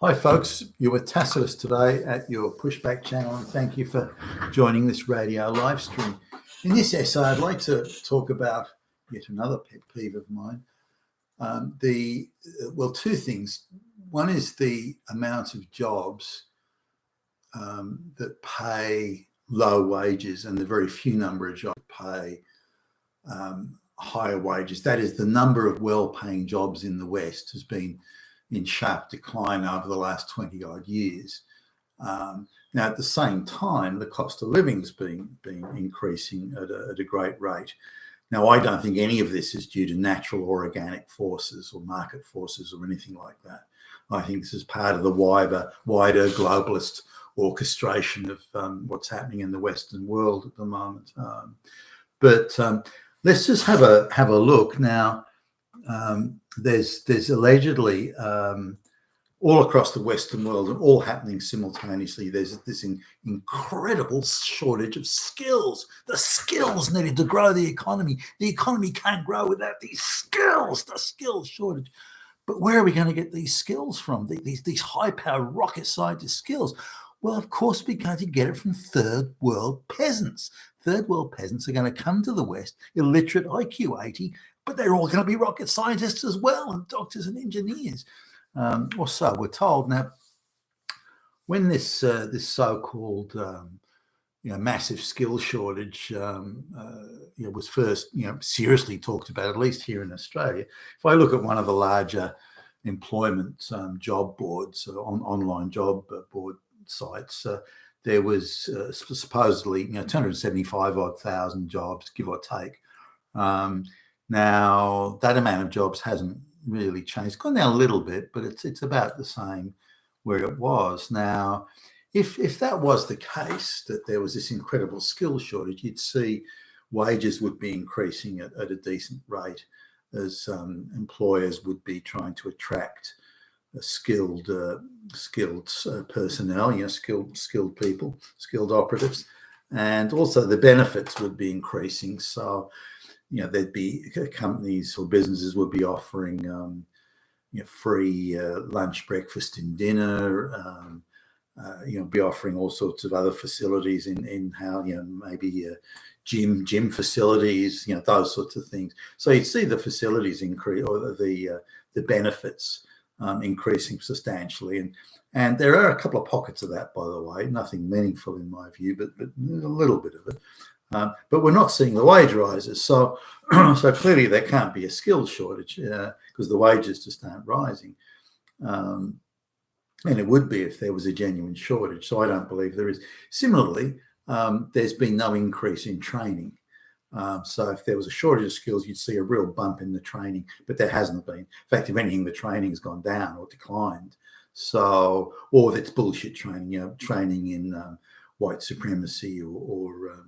Hi folks, you're with Tacitus today at your Pushback channel, and thank you for joining this radio live stream. In this essay, I'd like to talk about yet another pet peeve of mine. Two things. One is the amount of jobs that pay low wages and the very few number of jobs that pay higher wages. That is, the number of well-paying jobs in the West has been in sharp decline over the last 20 odd years. Now, at the same time, the cost of living has been increasing at a great rate. Now, I don't think any of this is due to natural or organic forces or market forces or anything like that. I think this is part of the wider globalist orchestration of what's happening in the Western world at the moment. But let's just have a look now. There's allegedly all across the Western world, and all happening simultaneously, there's this incredible shortage of skills. The skills needed to grow the economy. The economy can't grow without these skills, the skills shortage. But where are we going to get these skills from, these high-powered rocket scientist skills? Well, of course, we're going to get it from third world peasants. Third world peasants are going to come to the West, illiterate, IQ 80, but they're all going to be rocket scientists as well, and doctors and engineers, or so we're told. Now, when this so-called massive skill shortage was first seriously talked about, at least here in Australia, if I look at one of the larger employment job boards, online job board sites, there was supposedly 275,000 jobs, give or take. Now, that amount of jobs hasn't really changed. It's gone down a little bit, but it's about the same where it was. Now, if that was the case, that there was this incredible skill shortage, you'd see wages would be increasing at a decent rate as employers would be trying to attract skilled personnel, skilled people, skilled operatives, and also the benefits would be increasing. So, there'd be companies or businesses would be offering free lunch, breakfast, and dinner. Be offering all sorts of other facilities in how maybe gym facilities, those sorts of things. So you'd see the facilities increase, or the benefits increasing substantially, and there are a couple of pockets of that, by the way. Nothing meaningful in my view, but there's a little bit of it. But we're not seeing the wage rises, so clearly there can't be a skills shortage because the wages just aren't rising. And it would be if there was a genuine shortage. So I don't believe there is. Similarly, there's been no increase in training. So if there was a shortage of skills, you'd see a real bump in the training, but there hasn't been. In fact, if anything, the training's gone down or declined. So, or it's bullshit training, training in white supremacy or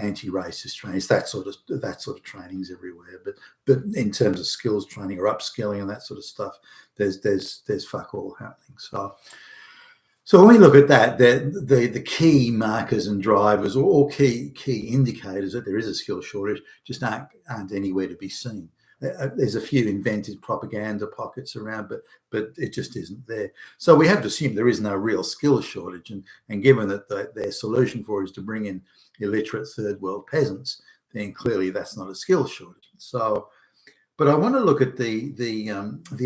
anti-racist training. It's that sort of training's everywhere. But in terms of skills training or upskilling and that sort of stuff, there's fuck all happening. So when we look at that, the key markers and drivers, or key indicators that there is a skill shortage, just aren't anywhere to be seen. There's a few invented propaganda pockets around, but it just isn't there. So we have to assume there is no real skill shortage, and given that their solution for it is to bring in illiterate third world peasants, then clearly that's not a skill shortage. So, but I want to look at the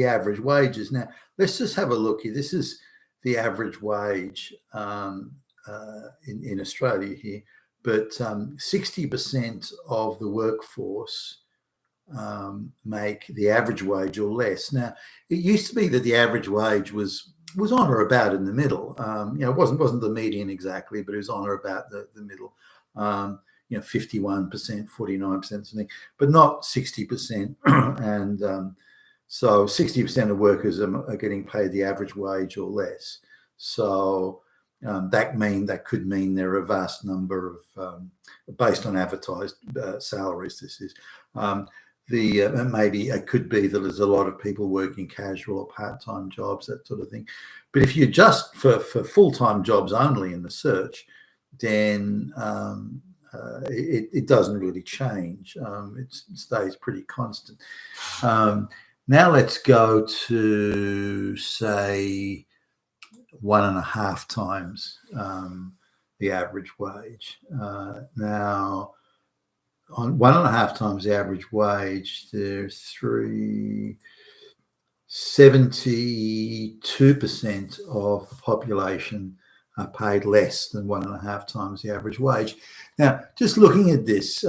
average wages. Now, let's just have a look here. This is the average wage in Australia here, but 60% of the workforce make the average wage or less. Now, it used to be that the average wage was on or about in the middle. It wasn't the median exactly, but it was on or about the middle. 51%, 49%, something, but not 60%. And so 60% of workers are getting paid the average wage or less. So that could mean there are a vast number of, based on advertised salaries, this is, maybe it could be that there's a lot of people working casual or part-time jobs, that sort of thing. But if you adjust for full-time jobs only in the search, then it doesn't really change. It stays pretty constant. Now let's go to, say, 1.5 times the average wage. Now, on 1.5 times the average wage, there's 72% of the population are paid less than 1.5 times the average wage. Now, just looking at this,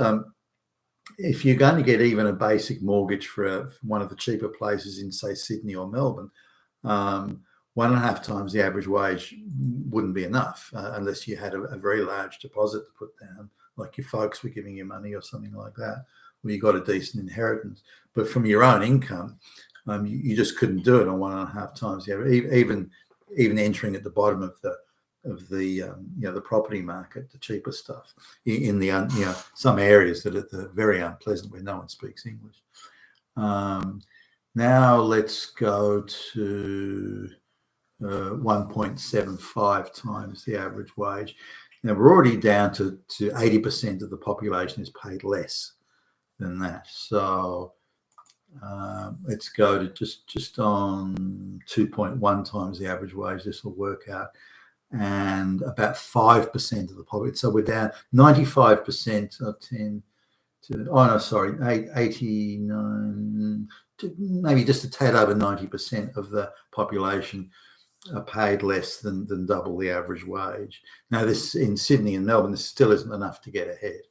if you're going to get even a basic mortgage for one of the cheaper places in, say, Sydney or Melbourne, 1.5 times the average wage wouldn't be enough unless you had a very large deposit to put down, like your folks were giving you money or something like that, or you got a decent inheritance. But from your own income, you just couldn't do it on 1.5 times the average. Even entering at the bottom of the the property market, the cheaper stuff in the some areas that are very unpleasant where no one speaks English. Now let's go to 1.75 times the average wage. Now we're already down to 80% of the population is paid less than that. So let's go to just on 2.1 times the average wage. This will work out. And about 5% of the population. So we're down 95% of 10 to, 89, to maybe just a tad over 90% of the population are paid less than double the average wage. Now, this in Sydney and Melbourne, this still isn't enough to get ahead,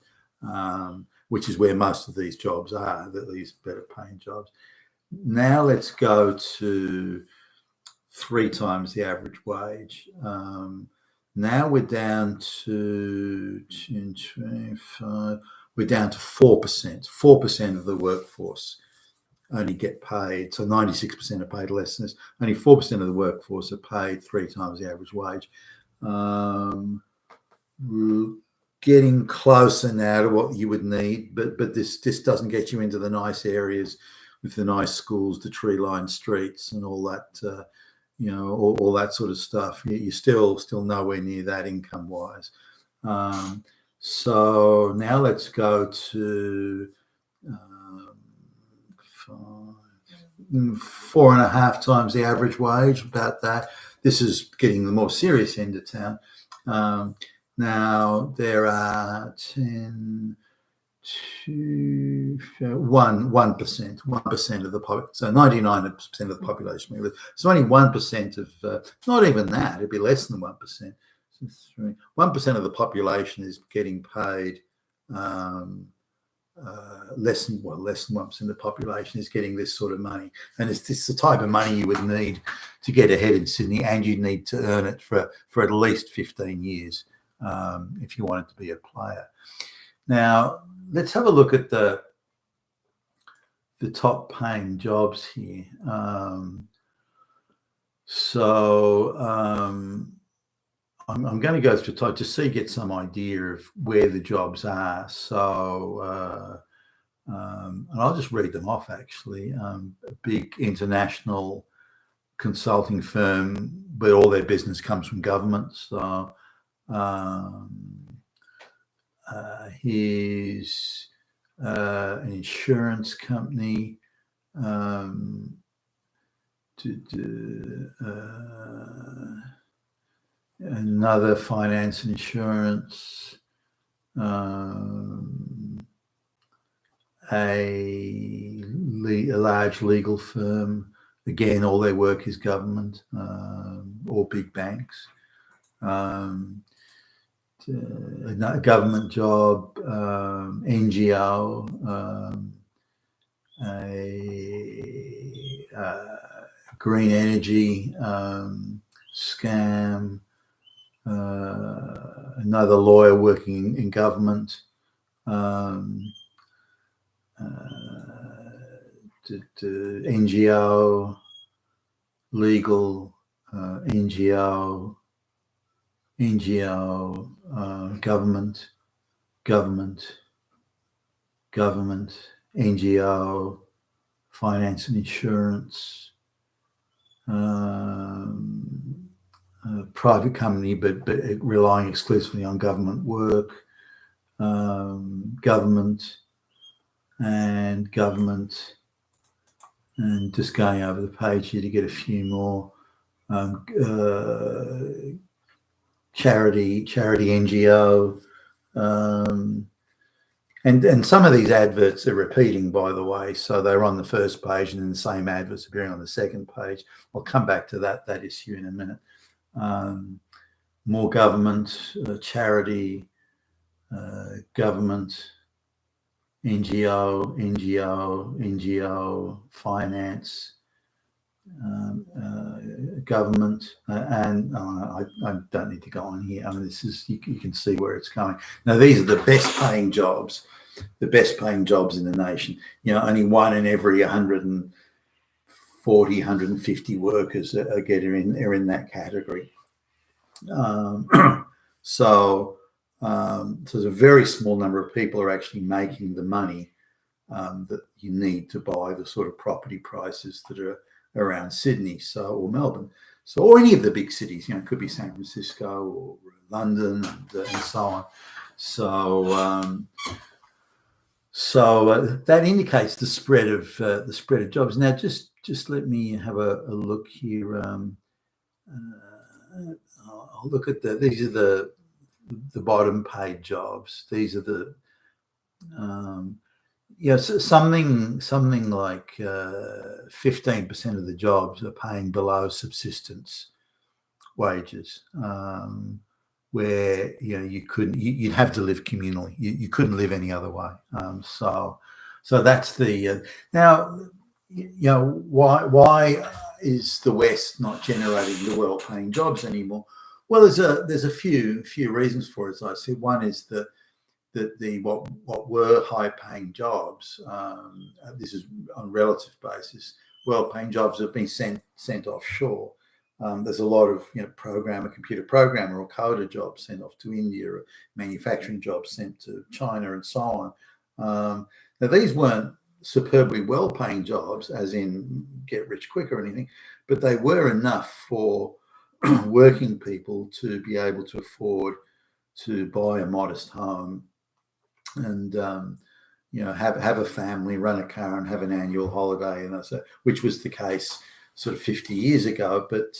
which is where most of these jobs are, these better paying jobs. Now let's go to 3 times the average wage. Now we're down to 25. We're down to 4%. 4% of the workforce only get paid. So 96% are paid less than this. Only 4% of the workforce are paid 3 times the average wage. Getting closer now to what you would need, but this doesn't get you into the nice areas with the nice schools, the tree-lined streets, and all that. All that sort of stuff. You're still nowhere near that income-wise. So now let's go to 4.5 times the average wage, about that. This is getting the more serious end of town. Now there are 1% of the population, so 99% of the population. So only 1% of, not even that, it'd be less than 1%. 1% of the population is getting paid less than 1% of the population is getting this sort of money, and it's the type of money you would need to get ahead in Sydney, and you need to earn it for at least 15 years if you wanted to be a player. Now let's have a look at the top paying jobs here. I'm going to go through time just so you get some idea of where the jobs are. So, and I'll just read them off actually. A big international consulting firm, but all their business comes from government. So here's an insurance company. Another finance and insurance, a large legal firm. Again, all their work is government or big banks. A government job, NGO, a green energy scam. Another lawyer working in government, NGO, legal, NGO, government, NGO, finance and insurance, private company, but relying exclusively on government work, government, And just going over the page here to get a few more. Charity NGO. And some of these adverts are repeating, by the way, so they're on the first page and then the same adverts appearing on the second page. I'll come back to that issue in a minute. More government, charity, government, NGO, finance, government, and I don't need to go on here. I mean, this is, you can see where it's going. Now, these are the best paying jobs in the nation. You know, only one in every 140, 150 workers are in that category. So there's a very small number of people are actually making the money that you need to buy the sort of property prices that are around Sydney, or Melbourne, or any of the big cities. You know, it could be San Francisco or London and so on. So that indicates the spread of jobs. Now, just let me have a look here. I'll look at these are the bottom paid jobs. These are the something like 15% of the jobs are paying below subsistence wages, where you'd have to live communally. You couldn't live any other way. So that's the now. Why is the West not generating the well-paying jobs anymore? Well, there's a few reasons for it. As I said, one is that what were high-paying jobs, this is on a relative basis, well-paying jobs have been sent offshore. There's a lot of computer programmer or coder jobs sent off to India, or manufacturing jobs sent to China, and so on. Now, these weren't superbly well-paying jobs, as in get rich quick or anything, but they were enough for working people to be able to afford to buy a modest home and have a family, run a car, and have an annual holiday, and which was the case sort of 50 years ago. But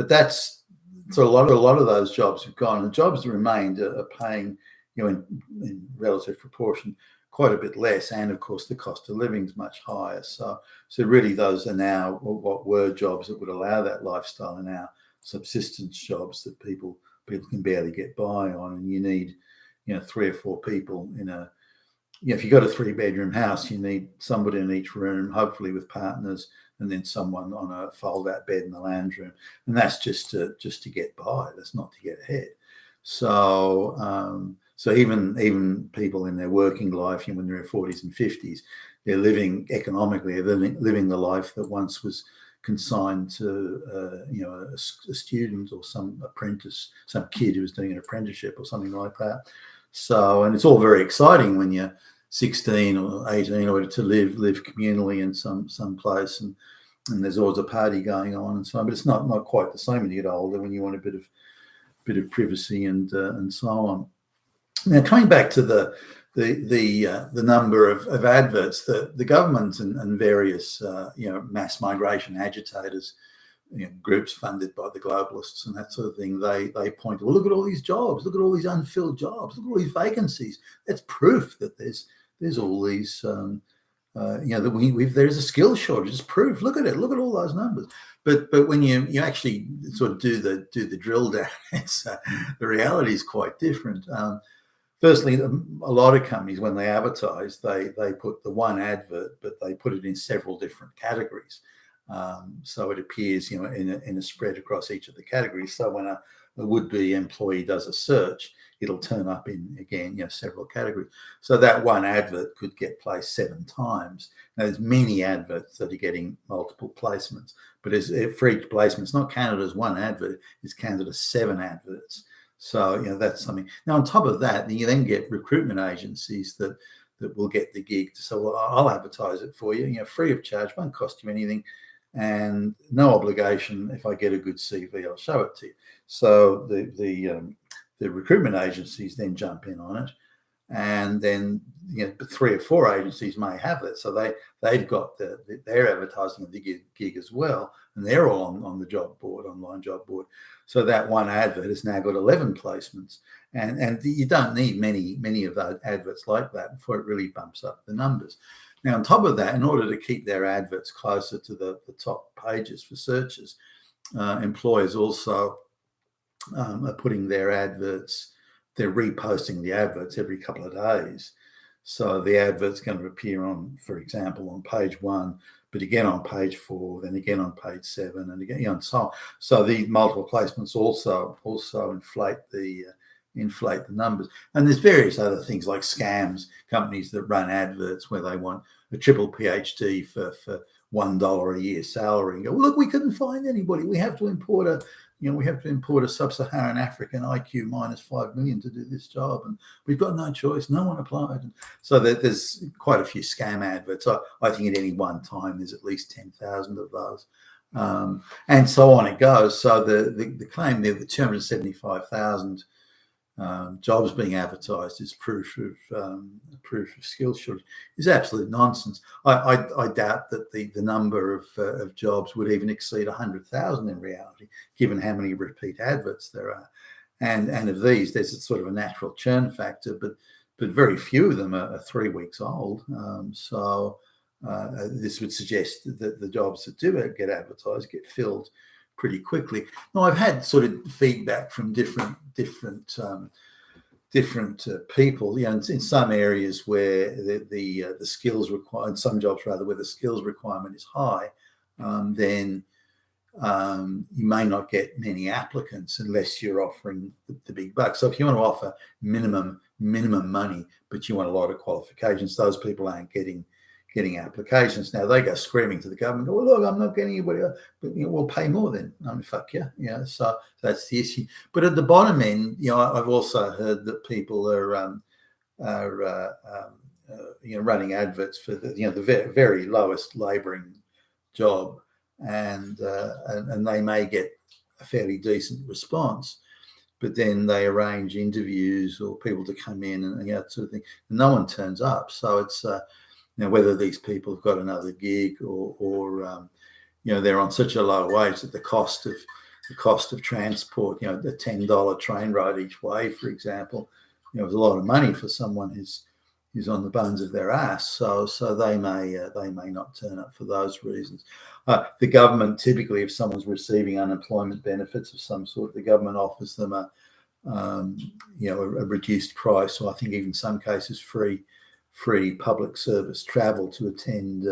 that's so a lot of those jobs have gone, and jobs that remained are paying in relative proportion quite a bit less, and of course the cost of living is much higher. So really those are now what were jobs that would allow that lifestyle are now subsistence jobs that people can barely get by on, and you need 3 or 4 people in a if you've got a 3-bedroom house, you need somebody in each room, hopefully with partners, and then someone on a fold-out bed in the lounge room, and that's just to get by. That's not to get ahead. So even people in their working life, when they're in their 40s and 50s, they're living economically, they're living the life that once was consigned to a student or some apprentice, some kid who was doing an apprenticeship or something like that. So, and it's all very exciting when you're 16 or 18 or to live communally in some place, and there's always a party going on and so on. But it's not quite the same when you get older, when you want a bit of privacy and so on. Now, coming back to the number of adverts, the government and various mass migration agitators, groups funded by the globalists and that sort of thing, they point to, well, look at all these jobs, look at all these unfilled jobs, look at all these vacancies. That's proof that there's all these that there's a skill shortage. It's proof. Look at it. Look at all those numbers. But when you actually sort of do the drill down, the reality is quite different. Firstly, a lot of companies, when they advertise, they put the one advert, but they put it in several different categories. So it appears, in a spread across each of the categories. So when a would-be employee does a search, it'll turn up in, again, several categories. So that one advert could get placed 7 times. Now, there's many adverts that are getting multiple placements, but for each placement, it's not counted as one advert, it's counted as 7 adverts. So, that's something. Now, on top of that, you then get recruitment agencies that will get the gig to say, well, I'll advertise it for you, free of charge, won't cost you anything, and no obligation. If I get a good CV, I'll show it to you. So the recruitment agencies then jump in on it. and then three or four agencies may have it, so they've got their advertising of the gig as well, and they're all on the job board, online job board. So that one advert has now got 11 placements, and you don't need many of those adverts like that before it really bumps up the numbers. Now, on top of that, in order to keep their adverts closer to the top pages for searches, employers also are putting their adverts, they're reposting the adverts every couple of days. So the advert's going to appear on, for example, on page 1, but again on page 4, then again on page 7, and again, and so on. So the multiple placements also inflate the numbers. And there's various other things like scams, companies that run adverts where they want a triple PhD for $1 a year salary, and go, well, look, we couldn't find anybody. We have to import a sub-Saharan African IQ minus 5 million to do this job, and we've got no choice. No one applied. And so there's quite a few scam adverts. I think at any one time there's at least 10,000 of those, and so on it goes. So the claim there, the 275,000 jobs being advertised is proof of skills shortage, is absolute nonsense. I doubt that the number of jobs would even exceed 100,000 in reality, given how many repeat adverts there are, and of these there's a sort of a natural churn factor, but very few of them are 3 weeks old. So this would suggest that the jobs that do get advertised get filled pretty quickly. Now, I've had sort of feedback from different people, in some areas where the skills required, some jobs rather, where the skills requirement is high, then you may not get many applicants unless you're offering the big bucks. So if you want to offer minimum money, but you want a lot of qualifications, those people aren't getting applications. Now they go screaming to the government, well, look, I'm not getting anybody, but we'll pay more then. I mean, fuck yeah. So that's the issue. But at the bottom end, I've also heard that people are running adverts for the very lowest labouring job, and they may get a fairly decent response, but then they arrange interviews or people to come in and that sort of thing, and no one turns up. So it's whether these people have got another gig or they're on such a low wage that the cost of transport, a $10 train ride each way, for example, is a lot of money for someone who's on the bones of their ass. So they may not turn up for those reasons. The government, typically, if someone's receiving unemployment benefits of some sort, the government offers them a reduced price, or I think even in some cases free public service travel to attend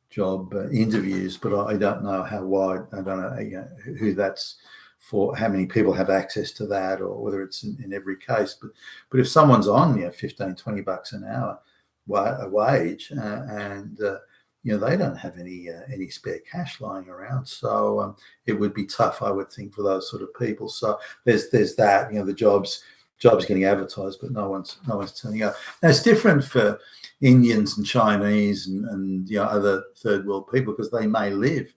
job interviews. But I don't know how wide. I don't know who that's for, how many people have access to that, or whether it's in every case. But if someone's on $15-20 an hour wage, and they don't have any spare cash lying around, so it would be tough, I would think, for those sort of people. So there's that. The jobs getting advertised, but no one's turning up. Now, it's different for Indians and Chinese and other third world people, because they may live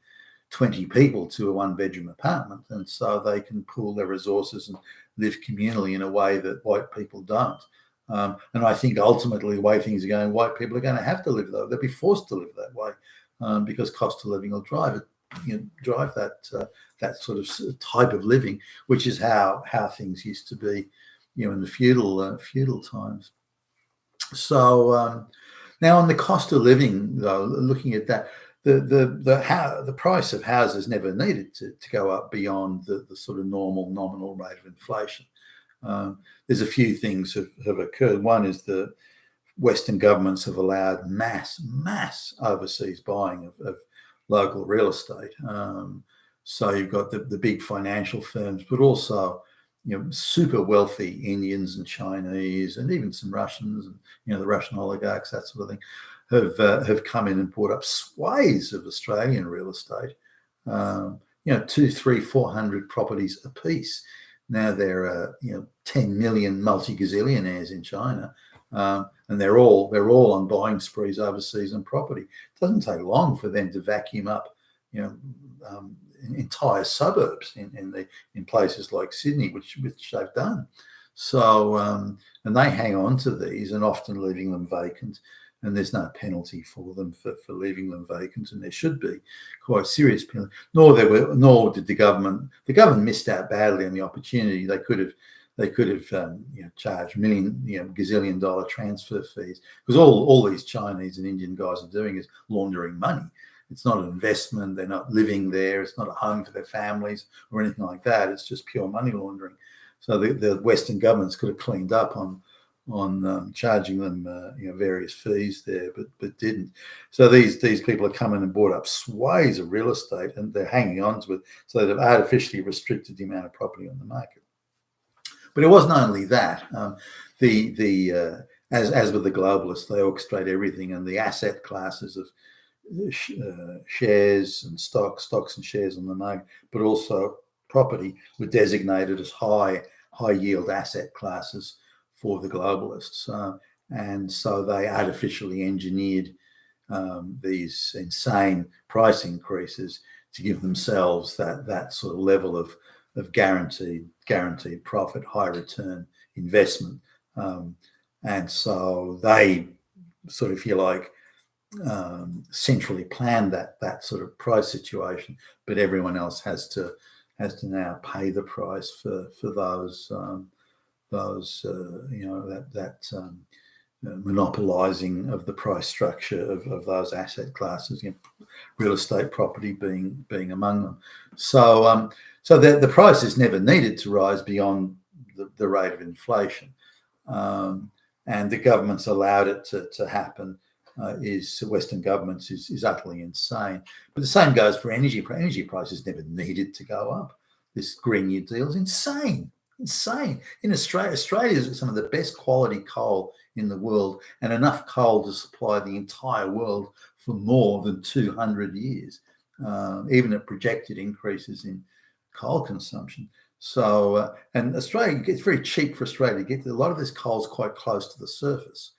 20 people to a one-bedroom apartment, and so they can pool their resources and live communally in a way that white people don't. And I think ultimately the way things are going, white people are going to have to live though. They'll be forced to live that way, because cost of living will drive that sort of type of living, which is how things used to be, in the feudal times. So now on the cost of living, though, looking at that, the price of houses never needed to go up beyond the sort of normal nominal rate of inflation. There's a few things have occurred. One is the Western governments have allowed mass overseas buying of local real estate. So you've got the big financial firms, but also super wealthy Indians and Chinese and even some Russians and the Russian oligarchs, that sort of thing, have come in and bought up swathes of Australian real estate. 200, 300, 400 properties apiece. Now there are 10 million multi-gazillionaires in China, and they're all on buying sprees overseas on property. It doesn't take long for them to vacuum up entire suburbs in places like Sydney, which they've done. So, and they hang on to these and often leaving them vacant. And there's no penalty for them for leaving them vacant, and there should be quite serious penalty. Nor did the government. The government missed out badly on the opportunity. They could have charged gazillion dollar transfer fees, because all these Chinese and Indian guys are doing is laundering money. It's not an investment. They're not living there. It's not a home for their families or anything like that. It's just pure money laundering. So the Western governments could have cleaned up on charging them various fees there, but didn't. So these people are coming and bought up swathes of real estate, and they're hanging on to it. So they've artificially restricted the amount of property on the market. But it wasn't only that. As with the globalists, they orchestrate everything, and the asset classes of shares and stocks and shares on the market, but also property, were designated as high yield asset classes for the globalists, and so they artificially engineered these insane price increases to give themselves that sort of level of guaranteed profit, high return investment, and so they sort of, if you like, centrally planned that sort of price situation, but everyone else has to now pay the price for those monopolizing of the price structure of those asset classes, real estate, property being among them. So the prices never needed to rise beyond the rate of inflation, and the government's allowed it to happen. Western governments is utterly insane. But the same goes for energy. Energy prices never needed to go up. This Green New Deal is insane. In Australia is some of the best quality coal in the world, and enough coal to supply the entire world for more than 200 years, even at projected increases in coal consumption. So, and Australia, it's very cheap for Australia to get. A lot of this coal is quite close to the surface.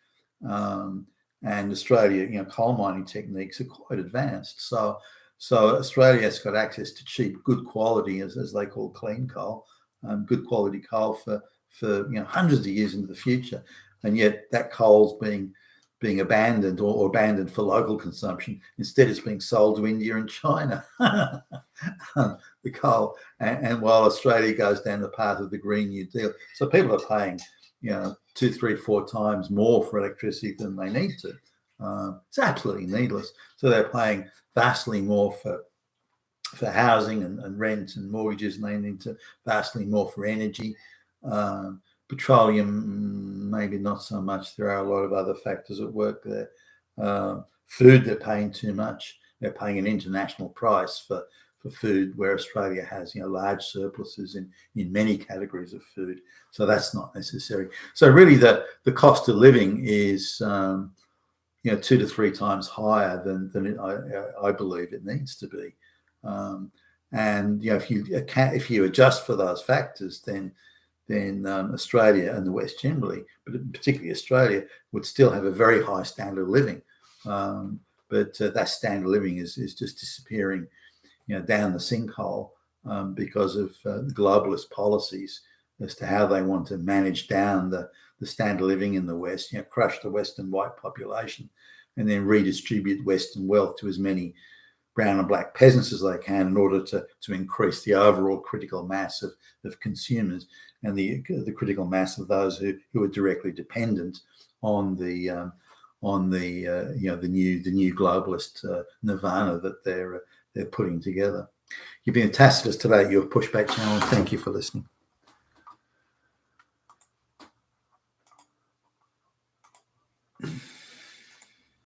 And Australia, coal mining techniques are quite advanced. So Australia's got access to cheap, good quality, as they call clean coal, good quality coal for hundreds of years into the future. And yet that coal's being abandoned or abandoned for local consumption. Instead, it's being sold to India and China, the coal. And while Australia goes down the path of the Green New Deal, so people are paying, 2, 3, 4 times more for electricity than they need to. It's absolutely needless. So they're paying vastly more for housing and rent and mortgages, and they need to vastly more for energy. Petroleum, maybe not so much. There are a lot of other factors at work there. Food, they're paying too much. They're paying an international price for food, where Australia has large surpluses in many categories of food. So that's not necessary. So really, the cost of living is 2 to 3 times higher than I believe it needs to be. And if you adjust for those factors, then Australia and the West generally, but particularly Australia, would still have a very high standard of living. But that standard of living is just disappearing, down the sinkhole, because of globalist policies as to how they want to manage down the standard of living in the West, crush the Western white population, and then redistribute Western wealth to as many brown and black peasants as they can, in order to increase the overall critical mass of consumers, and the critical mass of those who are directly dependent on the new globalist nirvana that they're putting together. You've been fantastic us today, your Pushback channel, and thank you for listening.